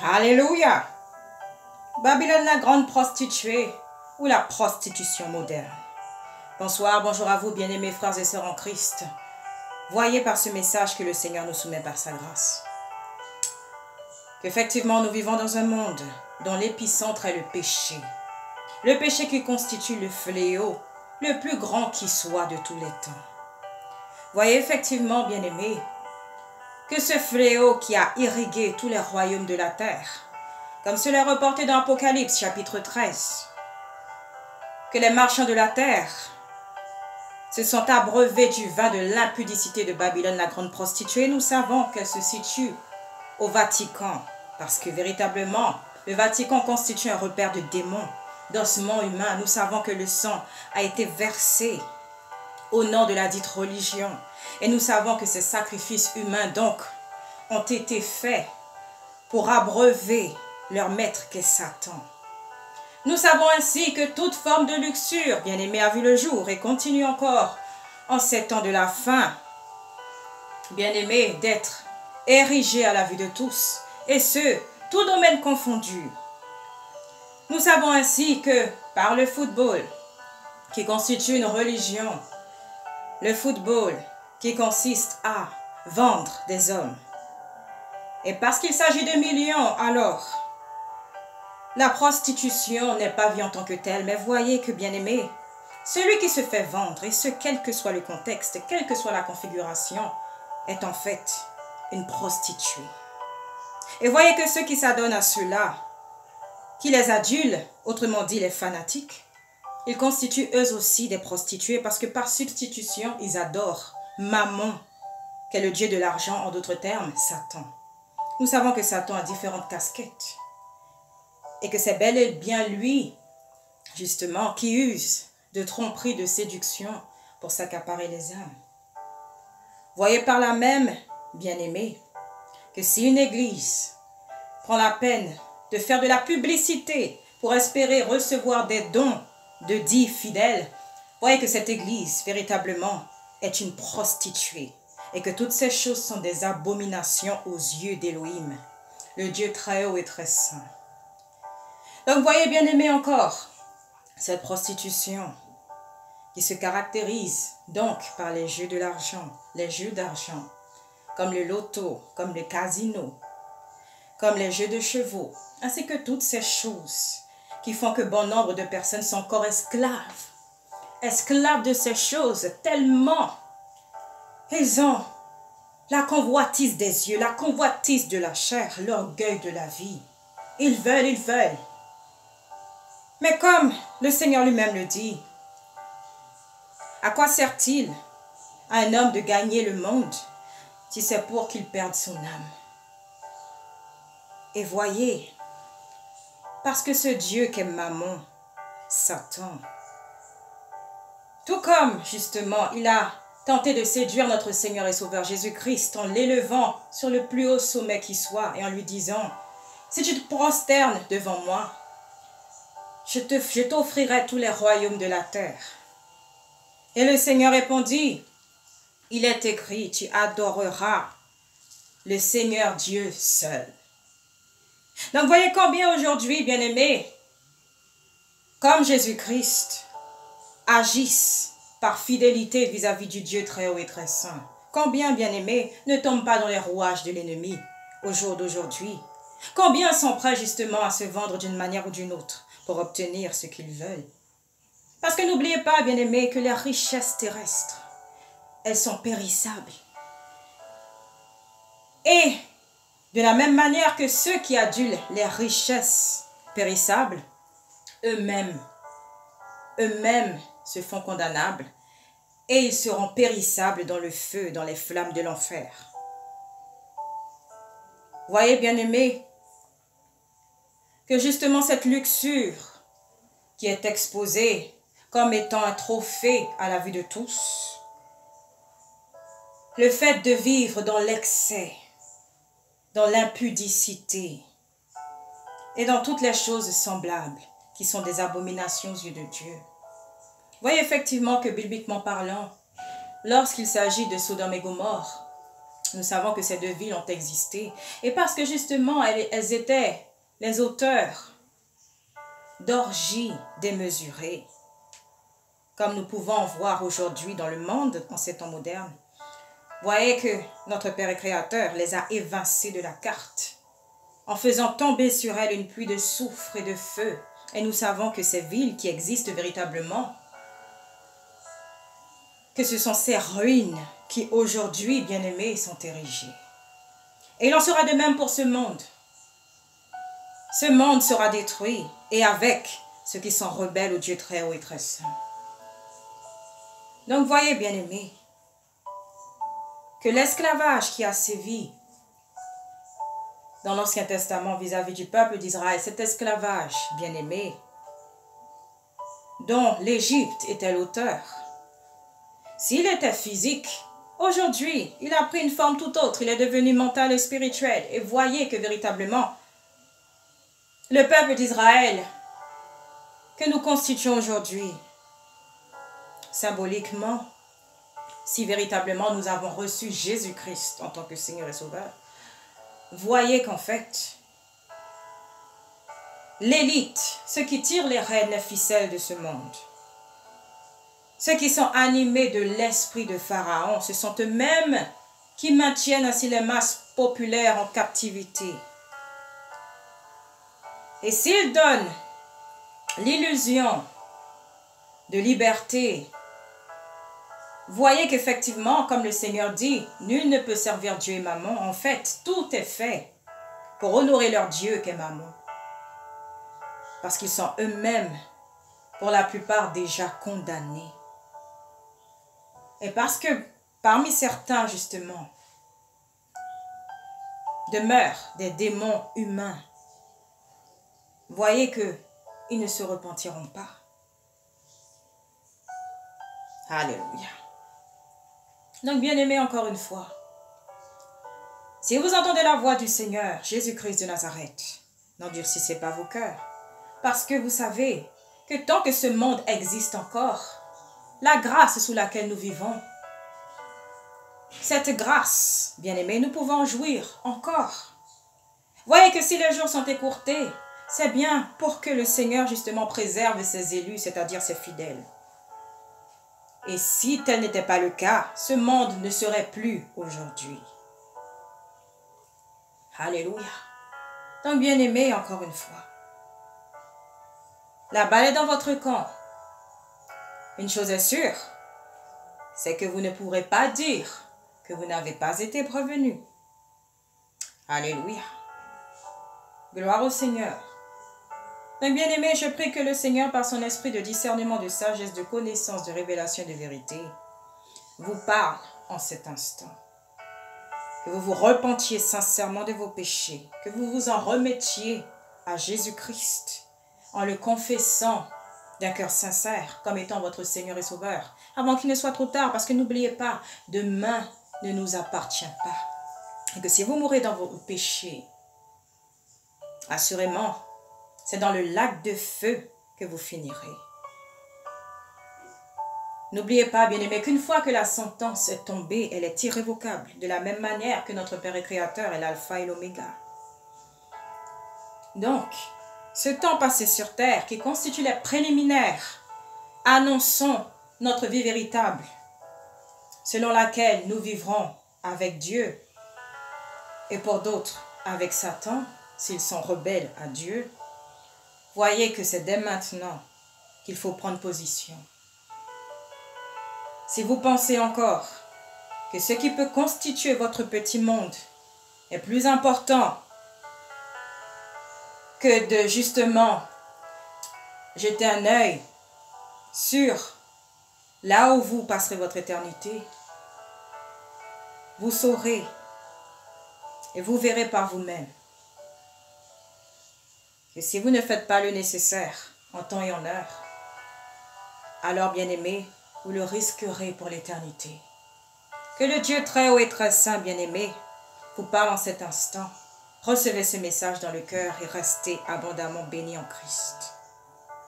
Alléluia. Babylone la grande prostituée ou la prostitution moderne. Bonsoir, bonjour à vous bien-aimés frères et sœurs en Christ. Voyez par ce message que le Seigneur nous soumet par sa grâce. Qu'effectivement nous vivons dans un monde dont l'épicentre est le péché. Le péché qui constitue le fléau le plus grand qui soit de tous les temps. Voyez effectivement, bien-aimés, que ce fléau qui a irrigué tous les royaumes de la terre, comme cela est reporté dans Apocalypse chapitre 13, que les marchands de la terre se sont abreuvés du vin de l'impudicité de Babylone, la grande prostituée. Nous savons qu'elle se situe au Vatican, parce que véritablement, le Vatican constitue un repère de démons, d'ossements humains. Nous savons que le sang a été versé au nom de la dite religion. Et nous savons que ces sacrifices humains, donc, ont été faits pour abreuver leur maître qu'est Satan. Nous savons ainsi que toute forme de luxure, bien-aimée, a vu le jour et continue encore en ces temps de la fin, bien-aimée, d'être érigée à la vue de tous, et ce, tout domaine confondu. Nous savons ainsi que par le football, qui constitue une religion, le football qui consiste à vendre des hommes, et parce qu'il s'agit de millions, alors, la prostitution n'est pas vue en tant que telle, mais voyez que, bien-aimé, celui qui se fait vendre, et ce, quel que soit le contexte, quelle que soit la configuration, est en fait une prostituée. Et voyez que ceux qui s'adonnent à cela, qui les adulent, autrement dit les fanatiques, ils constituent eux aussi des prostituées parce que par substitution, ils adorent Mammon, qui est le dieu de l'argent, en d'autres termes, Satan. Nous savons que Satan a différentes casquettes et que c'est bel et bien lui, justement, qui use de tromperie, de séduction pour s'accaparer les âmes. Voyez par là même, bien-aimés, que si une église prend la peine de faire de la publicité pour espérer recevoir des dons de dits fidèles, voyez que cette église, véritablement, est une prostituée et que toutes ces choses sont des abominations aux yeux d'Élohim, le Dieu très haut et très saint. Donc, voyez, bien-aimés, encore, cette prostitution qui se caractérise donc par les jeux de l'argent, les jeux d'argent, comme le loto, comme le casino, comme les jeux de chevaux, ainsi que toutes ces choses qui font que bon nombre de personnes sont encore esclaves de ces choses, tellement ils ont la convoitise des yeux, la convoitise de la chair, l'orgueil de la vie. Ils veulent. Mais comme le Seigneur lui-même le dit, à quoi sert-il à un homme de gagner le monde si c'est pour qu'il perde son âme? Et voyez, parce que ce Dieu qu'est Mammon, Satan, tout comme justement il a tenté de séduire notre Seigneur et Sauveur Jésus-Christ en l'élevant sur le plus haut sommet qui soit et en lui disant, si tu te prosternes devant moi, je t'offrirai tous les royaumes de la terre. Et le Seigneur répondit, il est écrit, tu adoreras le Seigneur Dieu seul. Donc voyez combien aujourd'hui, bien-aimés, comme Jésus-Christ, agissent par fidélité vis-à-vis du Dieu très haut et très saint. Combien, bien-aimés, ne tombent pas dans les rouages de l'ennemi au jour d'aujourd'hui? Combien sont prêts justement à se vendre d'une manière ou d'une autre pour obtenir ce qu'ils veulent? Parce que n'oubliez pas, bien-aimés, que les richesses terrestres, elles sont périssables. Et de la même manière que ceux qui adulent les richesses périssables, eux-mêmes se font condamnables et ils seront périssables dans le feu, dans les flammes de l'enfer. Voyez, bien-aimés, que justement cette luxure qui est exposée comme étant un trophée à la vue de tous, le fait de vivre dans l'excès, dans l'impudicité et dans toutes les choses semblables qui sont des abominations aux yeux de Dieu. Voyez effectivement que bibliquement parlant, lorsqu'il s'agit de Sodome et Gomorrhe, Nous savons que ces deux villes ont existé. Et parce que justement, elles étaient les auteurs d'orgies démesurées, comme nous pouvons en voir aujourd'hui dans le monde en ces temps modernes. Voyez que notre Père et Créateur les a évincées de la carte, en faisant tomber sur elles une pluie de soufre et de feu. Et nous savons que ces villes qui existent véritablement, que ce sont ces ruines qui aujourd'hui, bien-aimés, sont érigées. Et il en sera de même pour ce monde. Ce monde sera détruit, et avec ceux qui sont rebelles au Dieu très haut et très saint. Donc voyez, bien-aimés, que l'esclavage qui a sévi dans l'Ancien Testament vis-à-vis du peuple d'Israël, cet esclavage, bien-aimé, dont l'Égypte était l'auteur, s'il était physique, aujourd'hui, il a pris une forme tout autre, il est devenu mental et spirituel. Et voyez que véritablement, le peuple d'Israël que nous constituons aujourd'hui, symboliquement, si véritablement nous avons reçu Jésus-Christ en tant que Seigneur et Sauveur, voyez qu'en fait, l'élite, ceux qui tirent les rênes, les ficelles de ce monde, ceux qui sont animés de l'esprit de Pharaon, ce sont eux-mêmes qui maintiennent ainsi les masses populaires en captivité. Et s'ils donnent l'illusion de liberté, voyez qu'effectivement, comme le Seigneur dit, nul ne peut servir Dieu et Mammon. En fait, tout est fait pour honorer leur Dieu qu'est Mammon. Parce qu'ils sont eux-mêmes, pour la plupart, déjà condamnés. Et parce que parmi certains, justement, demeurent des démons humains, voyez qu'ils ne se repentiront pas. Alléluia. Donc, bien-aimés, encore une fois, si vous entendez la voix du Seigneur, Jésus-Christ de Nazareth, n'endurcissez pas vos cœurs. Parce que vous savez que tant que ce monde existe encore, la grâce sous laquelle nous vivons, cette grâce, bien-aimés, nous pouvons en jouir encore. Voyez que si les jours sont écourtés, c'est bien pour que le Seigneur justement préserve ses élus, c'est-à-dire ses fidèles. Et si tel n'était pas le cas, ce monde ne serait plus aujourd'hui. Alléluia. Donc, bien-aimés, encore une fois, la balle est dans votre camp. Une chose est sûre, c'est que vous ne pourrez pas dire que vous n'avez pas été prévenu. Alléluia. Gloire au Seigneur. Donc, bien-aimés, je prie que le Seigneur, par son esprit de discernement, de sagesse, de connaissance, de révélation et de vérité, vous parle en cet instant. Que vous vous repentiez sincèrement de vos péchés, que vous vous en remettiez à Jésus-Christ en le confessant d'un cœur sincère comme étant votre Seigneur et Sauveur, avant qu'il ne soit trop tard, parce que n'oubliez pas, demain ne nous appartient pas. Et que si vous mourrez dans vos péchés, assurément, c'est dans le lac de feu que vous finirez. N'oubliez pas, bien-aimés, qu'une fois que la sentence est tombée, elle est irrévocable, de la même manière que notre Père et Créateur est l'alpha et l'oméga. Donc, ce temps passé sur terre qui constitue les préliminaires, annonçons notre vie véritable, selon laquelle nous vivrons avec Dieu et pour d'autres avec Satan, s'ils sont rebelles à Dieu. Voyez que c'est dès maintenant qu'il faut prendre position. Si vous pensez encore que ce qui peut constituer votre petit monde est plus important que de justement jeter un œil sur là où vous passerez votre éternité, vous saurez et vous verrez par vous-même que si vous ne faites pas le nécessaire en temps et en heure, alors, bien-aimés, vous le risquerez pour l'éternité. Que le Dieu très haut et très saint, bien-aimé, vous parle en cet instant. Recevez ce message dans le cœur et restez abondamment bénis en Christ.